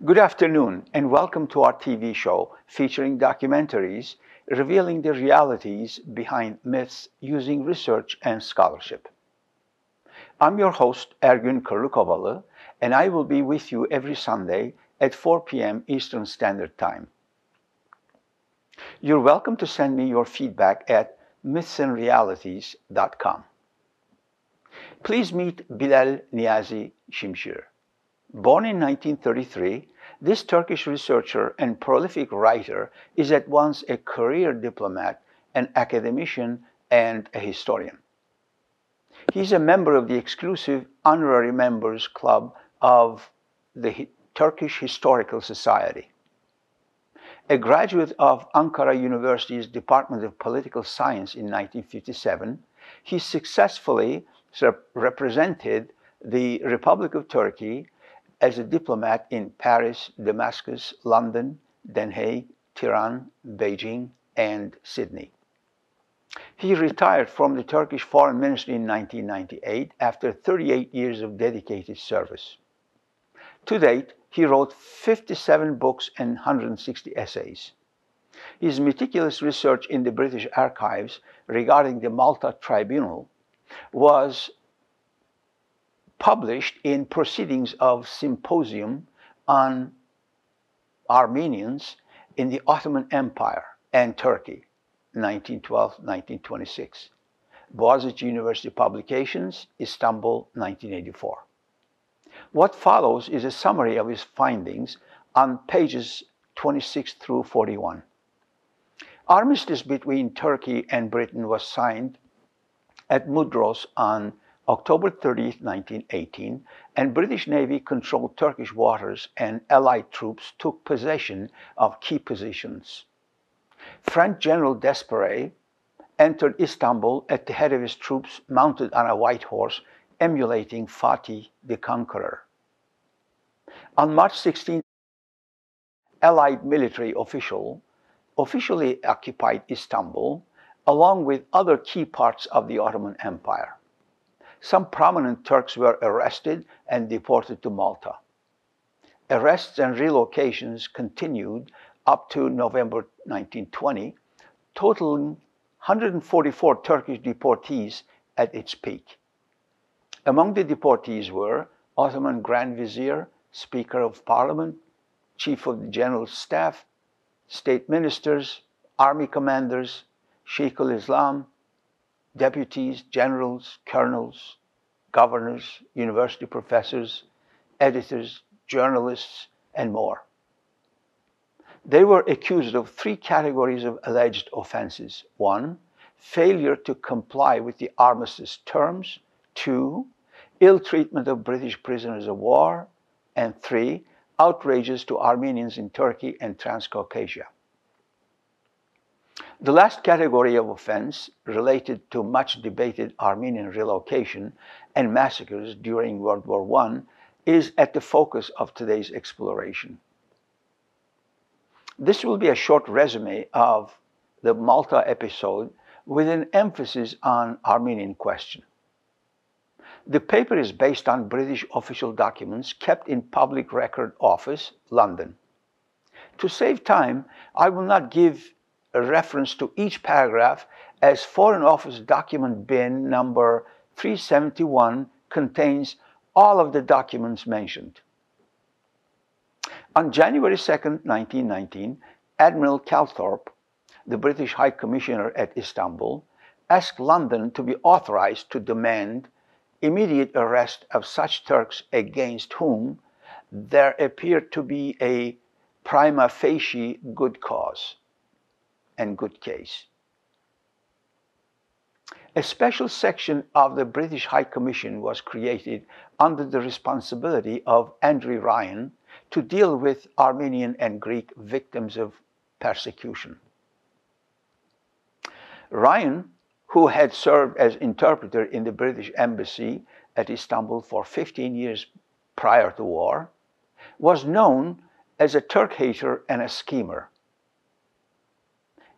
Good afternoon and welcome to our TV show featuring documentaries revealing the realities behind myths using research and scholarship. I'm your host, Ergün Kırlıkovalı, and I will be with you every Sunday at 4 p.m. Eastern Standard Time. You're welcome to send me your feedback at myth&realities.com. Please meet Bilâl Şimşir. Born in 1933, this Turkish researcher and prolific writer is at once a career diplomat, an academician, and a historian. He's a member of the exclusive honorary members club of the Turkish Historical Society. A graduate of Ankara University's Department of Political Science in 1957, he successfully represented the Republic of Turkey as a diplomat in Paris, Damascus, London, Den Haag, Tehran, Beijing, and Sydney. He retired from the Turkish Foreign Ministry in 1998 after 38 years of dedicated service. To date, he wrote 57 books and 160 essays. His meticulous research in the British archives regarding the Malta Tribunal was published in Proceedings of Symposium on Armenians in the Ottoman Empire and Turkey, 1912-1926. Bogazici University Publications, Istanbul, 1984. What follows is a summary of his findings on pages 26 through 41. Armistice between Turkey and Britain was signed at Mudros on October 30, 1918, and British Navy controlled Turkish waters and Allied troops took possession of key positions. French General Desperey entered Istanbul at the head of his troops mounted on a white horse, emulating Fatih the Conqueror. On March 16, Allied military officially occupied Istanbul, along with other key parts of the Ottoman Empire. Some prominent Turks were arrested and deported to Malta. Arrests and relocations continued up to November 1920, totaling 144 Turkish deportees at its peak. Among the deportees were Ottoman Grand Vizier, Speaker of Parliament, Chief of the General Staff, state ministers, army commanders, Sheikh al-Islam, deputies, generals, colonels, governors, university professors, editors, journalists, and more. They were accused of three categories of alleged offenses. 1, failure to comply with the armistice terms. 2, ill treatment of British prisoners of war. And 3, outrages to Armenians in Turkey and Transcaucasia. The last category of offense, related to much debated Armenian relocation and massacres during World War I, is at the focus of today's exploration. This will be a short resume of the Malta episode with an emphasis on Armenian question. The paper is based on British official documents kept in Public Record Office, London. To save time, I will not give a reference to each paragraph, as Foreign Office document bin number 371 contains all of the documents mentioned. On January 2, 1919, Admiral Calthorpe, the British High Commissioner at Istanbul, asked London to be authorized to demand immediate arrest of such Turks against whom there appeared to be a prima facie good cause and good case. A special section of the British High Commission was created under the responsibility of Andrew Ryan to deal with Armenian and Greek victims of persecution. Ryan, who had served as interpreter in the British Embassy at Istanbul for 15 years prior to war, was known as a Turk hater and a schemer.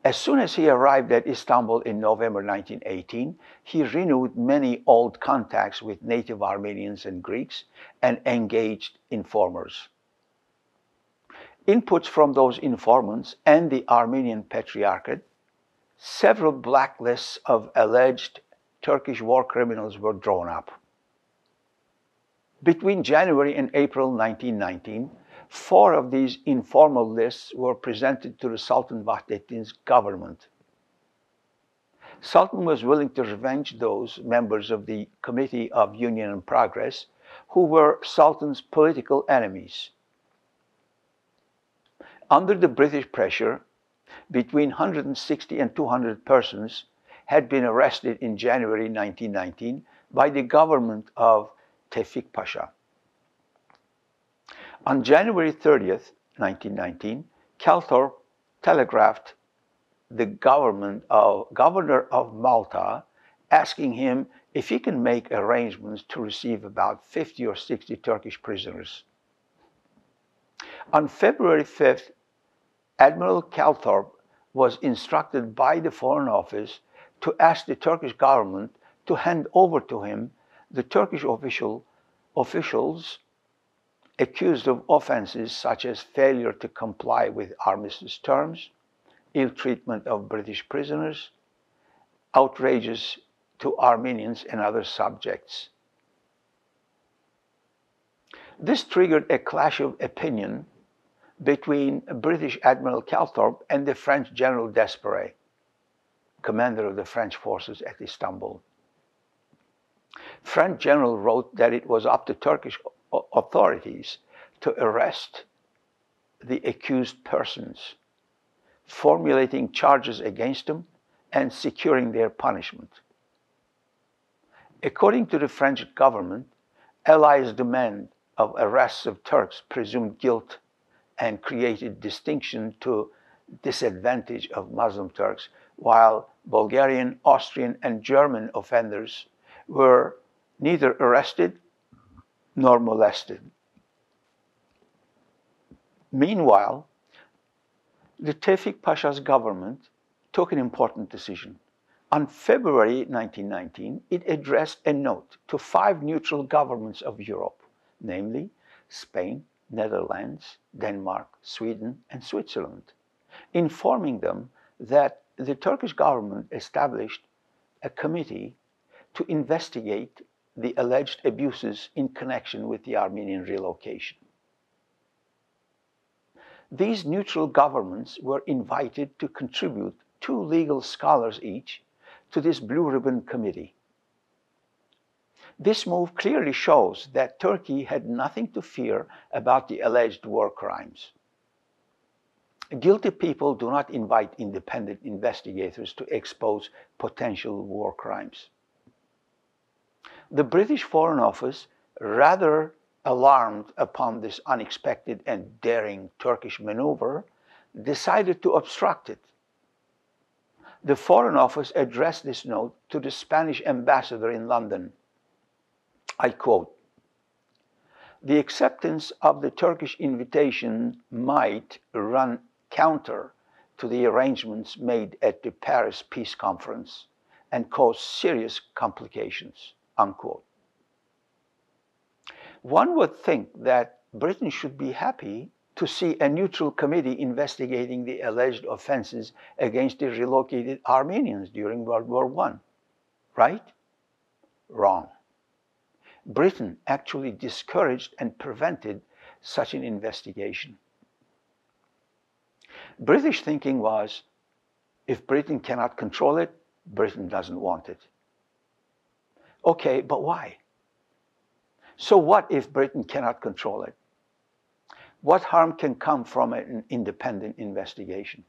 As soon as he arrived at Istanbul in November 1918, he renewed many old contacts with native Armenians and Greeks and engaged informers. inputs from those informants and the Armenian Patriarchate, several blacklists of alleged Turkish war criminals were drawn up. Between January and April 1919, 4 of these informal lists were presented to the Sultan Vahdettin's government. Sultan was willing to revenge those members of the Committee of Union and Progress who were Sultan's political enemies. Under the British pressure, between 160 and 200 persons had been arrested in January 1919 by the government of Tevfik Pasha. On January 30th, 1919, Calthorpe telegraphed the governor of Malta, asking him if he can make arrangements to receive about 50 or 60 Turkish prisoners. On February 5th, Admiral Calthorpe was instructed by the Foreign Office to ask the Turkish government to hand over to him the Turkish officials accused of offenses such as failure to comply with armistice terms, ill treatment of British prisoners, outrages to Armenians and other subjects. This triggered a clash of opinion between British Admiral Calthorpe and the French General Desperey, commander of the French forces at Istanbul. French general wrote that it was up to Turkish authorities to arrest the accused persons, formulating charges against them and securing their punishment. According to the French government, Allies' demand of arrests of Turks presumed guilt and created distinction to disadvantage of Muslim Turks, while Bulgarian, Austrian, and German offenders were neither arrested nor molested. Meanwhile, the Tevfik Pasha's government took an important decision. On February 1919, it addressed a note to 5 neutral governments of Europe, namely Spain, Netherlands, Denmark, Sweden, and Switzerland, informing them that the Turkish government established a committee to investigate the alleged abuses in connection with the Armenian relocation. These neutral governments were invited to contribute 2 legal scholars each to this Blue Ribbon Committee. This move clearly shows that Turkey had nothing to fear about the alleged war crimes. Guilty people do not invite independent investigators to expose potential war crimes. The British Foreign Office, rather alarmed upon this unexpected and daring Turkish maneuver, decided to obstruct it. The Foreign Office addressed this note to the Spanish ambassador in London. I quote, "The acceptance of the Turkish invitation might run counter to the arrangements made at the Paris Peace Conference and cause serious complications," unquote. One would think that Britain should be happy to see a neutral committee investigating the alleged offenses against the relocated Armenians during World War I, right? Wrong. Britain actually discouraged and prevented such an investigation. British thinking was, if Britain cannot control it, Britain doesn't want it. Okay, but why? So what if Britain cannot control it? What harm can come from an independent investigation?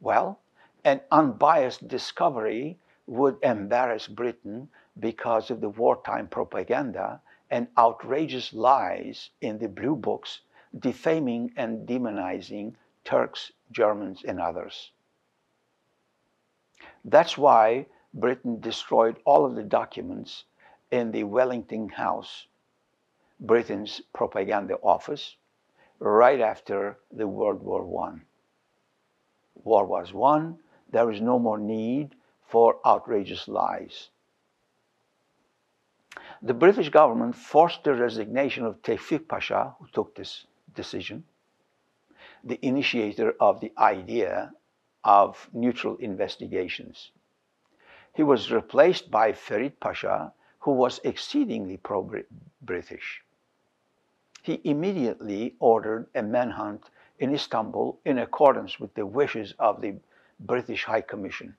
Well, an unbiased discovery would embarrass Britain because of the wartime propaganda and outrageous lies in the blue books defaming and demonizing Turks, Germans, and others. That's why Britain destroyed all of the documents in the Wellington House, Britain's propaganda office, right after the World War I. War was won. There was no more need for outrageous lies. The British government forced the resignation of Tevfik Pasha, who took this decision, the initiator of the idea of neutral investigations. He was replaced by Ferit Pasha, who was exceedingly pro-British. He immediately ordered a manhunt in Istanbul in accordance with the wishes of the British High Commission.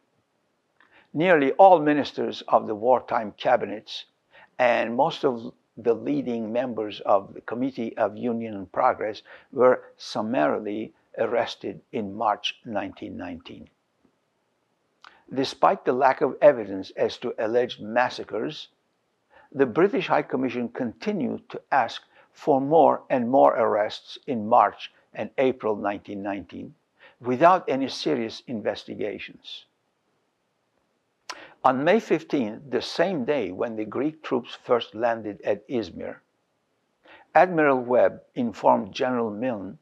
Nearly all ministers of the wartime cabinets and most of the leading members of the Committee of Union and Progress were summarily arrested in March 1919. Despite the lack of evidence as to alleged massacres, the British High Commission continued to ask for more and more arrests in March and April 1919 without any serious investigations. On May 15, the same day when the Greek troops first landed at Izmir, Admiral Webb informed General Milne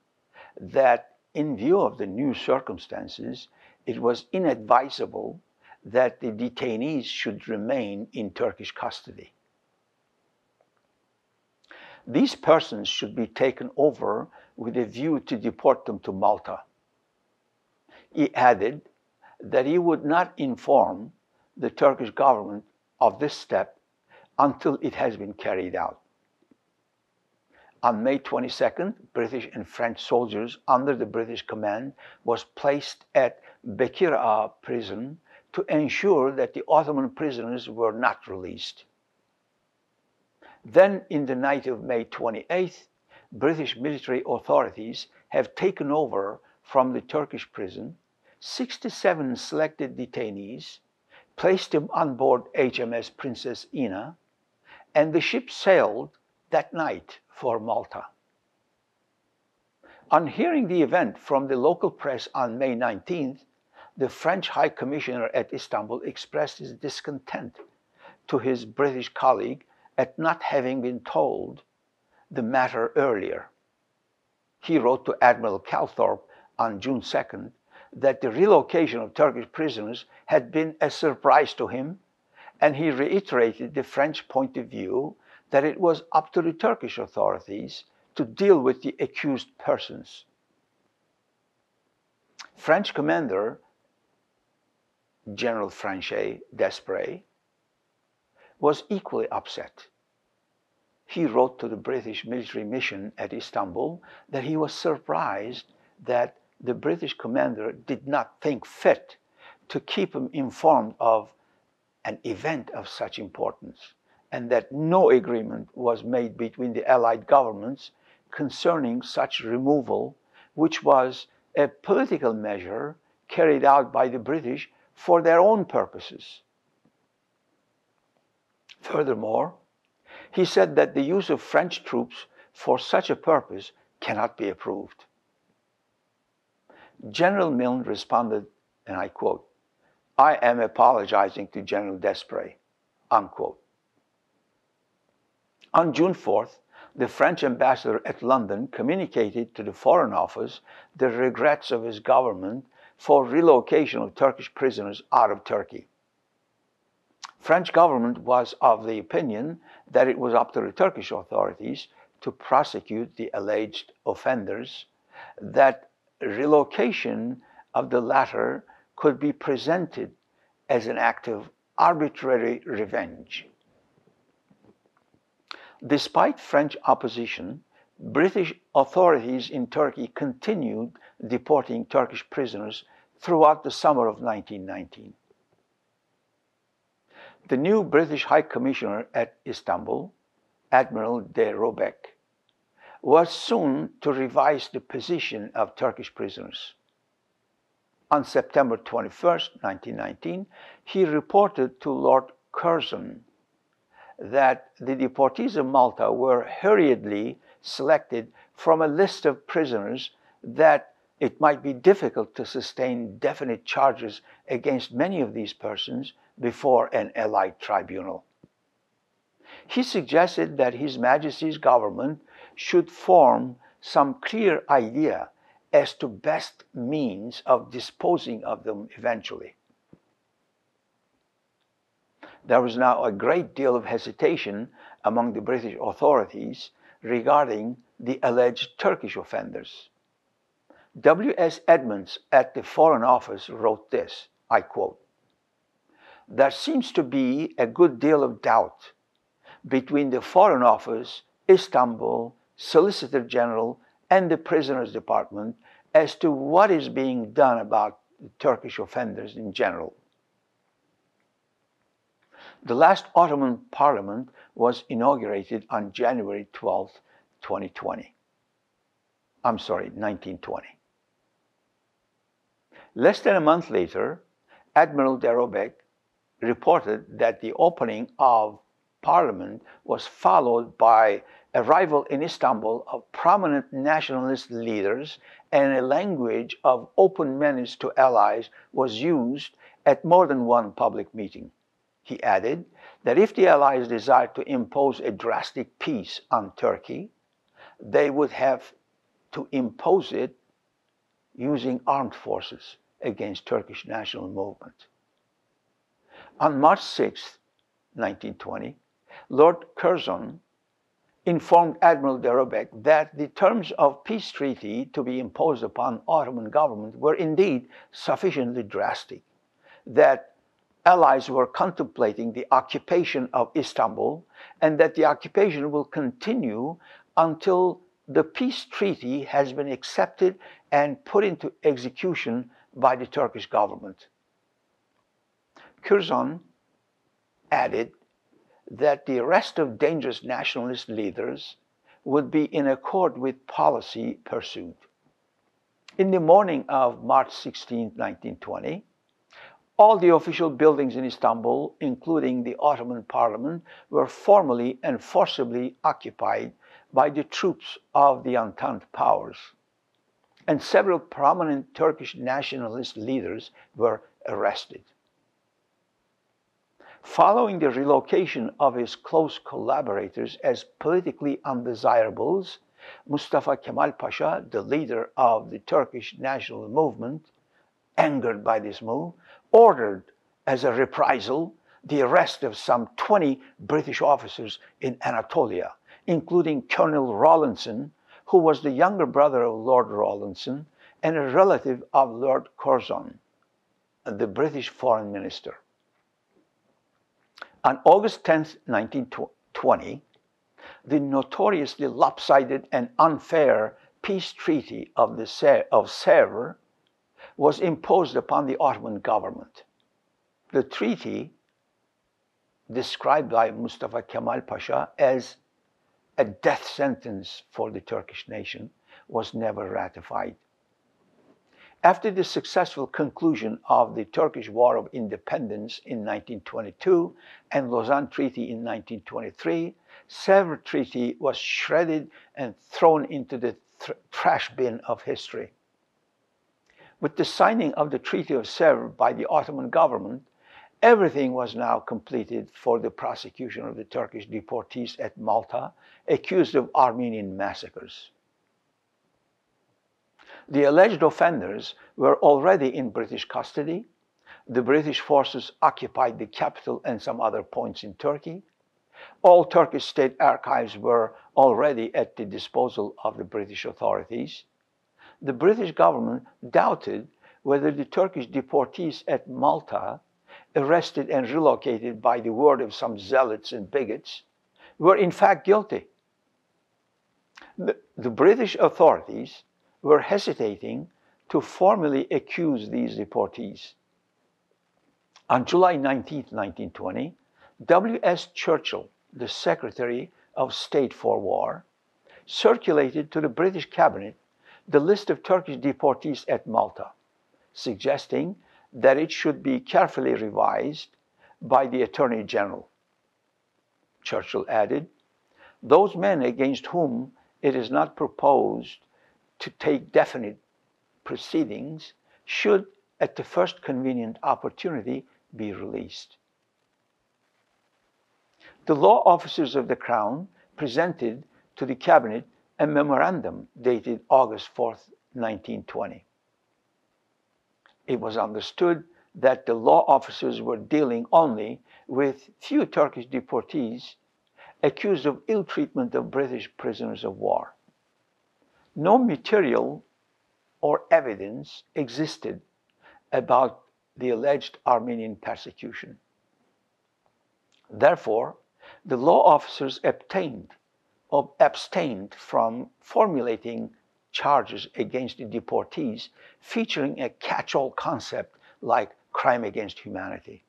that in view of the new circumstances, it was inadvisable that the detainees should remain in Turkish custody. These persons should be taken over with a view to deport them to Malta. He added that he would not inform the Turkish government of this step until it has been carried out. On May 22nd, British and French soldiers under the British command was placed at Bekir Ağa prison to ensure that the Ottoman prisoners were not released. Then, in the night of May 28th, British military authorities have taken over from the Turkish prison 67 selected detainees, placed them on board HMS Princess Ena, and the ship sailed that night for Malta. On hearing the event from the local press on May 19th, the French High Commissioner at Istanbul expressed his discontent to his British colleague at not having been told the matter earlier. He wrote to Admiral Calthorpe on June 2nd that the relocation of Turkish prisoners had been a surprise to him, and he reiterated the French point of view that it was up to the Turkish authorities to deal with the accused persons. French Commander General Franchet Desprez was equally upset. He wrote to the British military mission at Istanbul that he was surprised that the British commander did not think fit to keep him informed of an event of such importance, and that no agreement was made between the Allied governments concerning such removal, which was a political measure carried out by the British for their own purposes. Furthermore, he said that the use of French troops for such a purpose cannot be approved. General Milne responded, and I quote, "I am apologizing to General Desprez," unquote. On June 4th, the French ambassador at London communicated to the Foreign Office the regrets of his government for relocation of Turkish prisoners out of Turkey. French government was of the opinion that it was up to the Turkish authorities to prosecute the alleged offenders, that relocation of the latter could be presented as an act of arbitrary revenge. Despite French opposition, British authorities in Turkey continued deporting Turkish prisoners throughout the summer of 1919. The new British High Commissioner at Istanbul, Admiral de Robeck, was soon to revise the position of Turkish prisoners. On September 21st, 1919, he reported to Lord Curzon that the deportees of Malta were hurriedly selected from a list of prisoners, that it might be difficult to sustain definite charges against many of these persons before an Allied tribunal. He suggested that His Majesty's government should form some clear idea as to best means of disposing of them eventually. There was now a great deal of hesitation among the British authorities regarding the alleged Turkish offenders. W.S. Edmonds at the Foreign Office wrote this, I quote, "There seems to be a good deal of doubt between the Foreign Office, Istanbul, Solicitor General, and the Prisoners Department as to what is being done about the Turkish offenders in general." The last Ottoman Parliament was inaugurated on January 12, 1920. Less than a month later, Admiral Derobek reported that the opening of Parliament was followed by arrival in Istanbul of prominent nationalist leaders, and a language of open menace to allies was used at more than one public meeting. He added that if the allies desired to impose a drastic peace on Turkey, they would have to impose it using armed forces against Turkish National Movement. On March 6, 1920, Lord Curzon informed Admiral Derobek that the terms of peace treaty to be imposed upon Ottoman government were indeed sufficiently drastic, that allies were contemplating the occupation of Istanbul, and that the occupation will continue until the peace treaty has been accepted and put into execution by the Turkish government. Curzon added that the arrest of dangerous nationalist leaders would be in accord with policy pursued. In the morning of March 16, 1920, all the official buildings in Istanbul, including the Ottoman Parliament, were formally and forcibly occupied by the troops of the Entente Powers, and several prominent Turkish nationalist leaders were arrested. Following the relocation of his close collaborators as politically undesirables, Mustafa Kemal Pasha, the leader of the Turkish National Movement, angered by this move, ordered as a reprisal the arrest of some 20 British officers in Anatolia, including Colonel Rawlinson, who was the younger brother of Lord Rawlinson and a relative of Lord Curzon, the British Foreign Minister. On August 10, 1920, the notoriously lopsided and unfair Peace Treaty of Sevres was imposed upon the Ottoman government. The treaty, described by Mustafa Kemal Pasha as a death sentence for the Turkish nation, was never ratified. After the successful conclusion of the Turkish War of Independence in 1922 and Lausanne Treaty in 1923, Sevres Treaty was shredded and thrown into the trash bin of history. With the signing of the Treaty of Sevres by the Ottoman government, everything was now completed for the prosecution of the Turkish deportees at Malta, accused of Armenian massacres. The alleged offenders were already in British custody. The British forces occupied the capital and some other points in Turkey. All Turkish state archives were already at the disposal of the British authorities. The British government doubted whether the Turkish deportees at Malta, arrested and relocated by the word of some zealots and bigots, were in fact guilty. The British authorities were hesitating to formally accuse these deportees. On July 19, 1920, W.S. Churchill, the Secretary of State for War, circulated to the British cabinet the list of Turkish deportees at Malta, suggesting that it should be carefully revised by the Attorney General. Churchill added, "Those men against whom it is not proposed to take definite proceedings should, at the first convenient opportunity, be released." The law officers of the Crown presented to the Cabinet a memorandum dated August 4, 1920. It was understood that the law officers were dealing only with few Turkish deportees accused of ill treatment of British prisoners of war. No material or evidence existed about the alleged Armenian persecution. Therefore, the law officers abstained from formulating charges against the deportees featuring a catch-all concept like crime against humanity.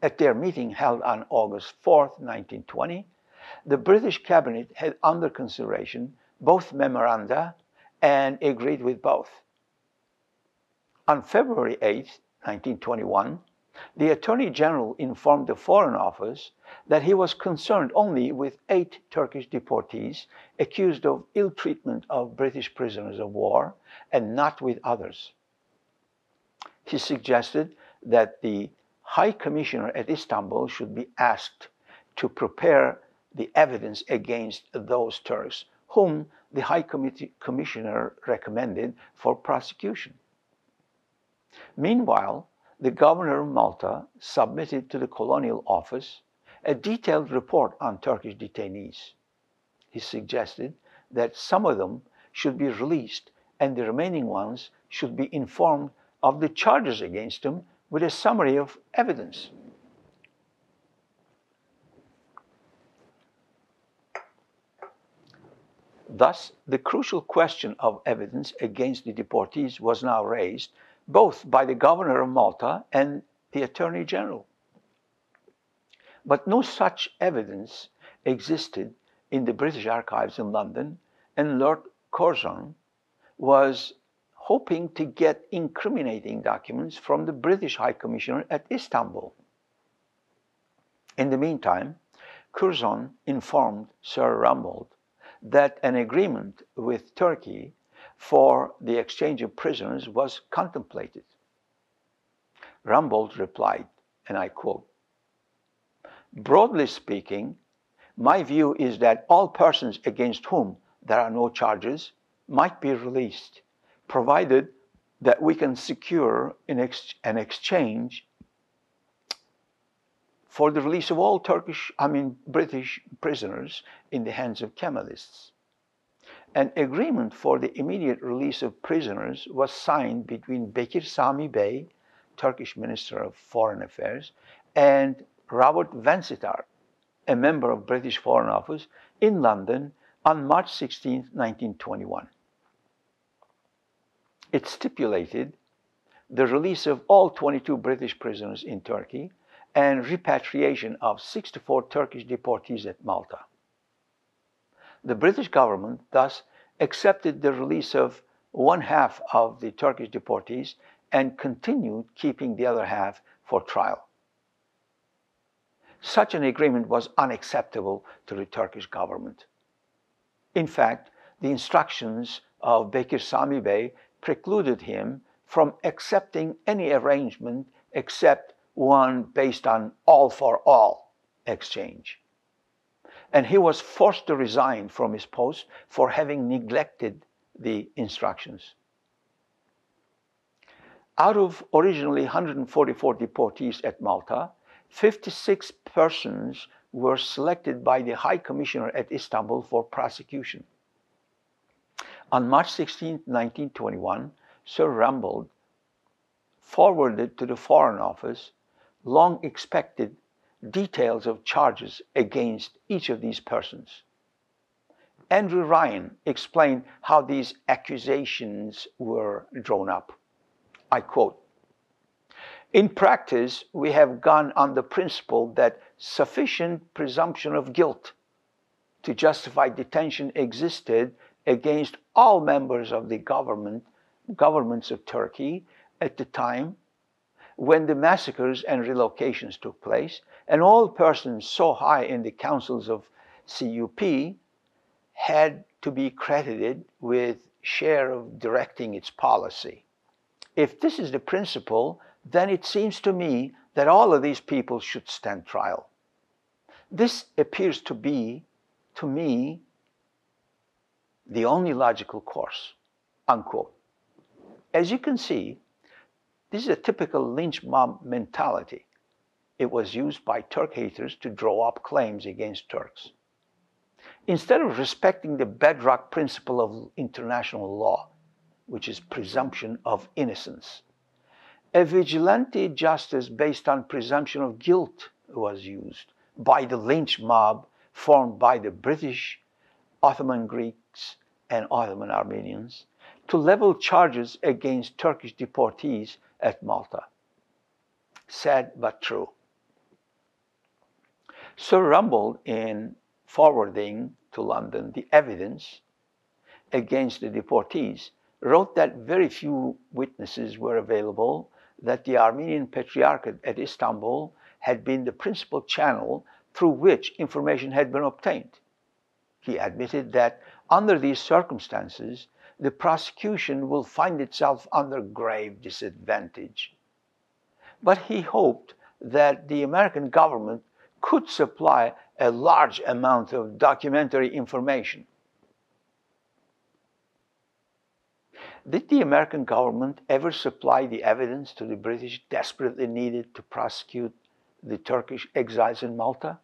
At their meeting held on August 4, 1920, the British cabinet had under consideration both memoranda and agreed with both. On February 8, 1921, the Attorney General informed the Foreign Office that he was concerned only with 8 Turkish deportees accused of ill treatment of British prisoners of war and not with others. He suggested that the High Commissioner at Istanbul should be asked to prepare the evidence against those Turks whom the High Commissioner recommended for prosecution. Meanwhile, the Governor of Malta submitted to the Colonial Office a detailed report on Turkish detainees. He suggested that some of them should be released and the remaining ones should be informed of the charges against them with a summary of evidence. Thus, the crucial question of evidence against the deportees was now raised both by the Governor of Malta and the Attorney General. But no such evidence existed in the British archives in London, and Lord Curzon was hoping to get incriminating documents from the British High Commissioner at Istanbul. In the meantime, Curzon informed Sir Rumbold that an agreement with Turkey for the exchange of prisoners was contemplated. Rumbold replied, and I quote, "Broadly speaking, my view is that all persons against whom there are no charges might be released, provided that we can secure an exchange for the release of all British prisoners in the hands of Kemalists. An agreement for the immediate release of prisoners was signed between Bekir Sami Bey, Turkish Minister of Foreign Affairs, and Robert Vansittart, a member of British Foreign Office, in London on March 16, 1921. It stipulated the release of all 22 British prisoners in Turkey and repatriation of 64 Turkish deportees at Malta. The British government thus accepted the release of one half of the Turkish deportees and continued keeping the other half for trial. Such an agreement was unacceptable to the Turkish government. In fact, the instructions of Bekir Sami Bey precluded him from accepting any arrangement except one based on all-for-all exchange. And he was forced to resign from his post for having neglected the instructions. Out of originally 144 deportees at Malta, 56 persons were selected by the High Commissioner at Istanbul for prosecution. On March 16, 1921, Sir Rumbold forwarded to the Foreign Office long-expected details of charges against each of these persons. Andrew Ryan explained how these accusations were drawn up. I quote, "In practice, we have gone on the principle that sufficient presumption of guilt to justify detention existed against all members of the governments of Turkey at the time when the massacres and relocations took place, and all persons so high in the councils of CUP had to be credited with share of directing its policy. If this is the principle, then it seems to me that all of these people should stand trial. This appears to be, to me, the only logical course," unquote. As you can see, this is a typical lynch mob mentality. It was used by Turk haters to draw up claims against Turks. Instead of respecting the bedrock principle of international law, which is presumption of innocence. A vigilante justice based on presumption of guilt was used by the lynch mob formed by the British, Ottoman Greeks, and Ottoman Armenians to level charges against Turkish deportees at Malta. Sad but true. Sir Rumbold, in forwarding to London the evidence against the deportees, wrote that very few witnesses were available, that the Armenian Patriarchate at Istanbul had been the principal channel through which information had been obtained. He admitted that under these circumstances, the prosecution will find itself under grave disadvantage. But he hoped that the American government could supply a large amount of documentary information. Did the American government ever supply the evidence to the British desperately needed to prosecute the Turkish exiles in Malta?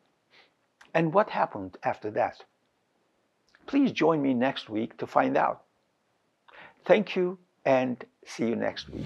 And what happened after that? Please join me next week to find out. Thank you and see you next week.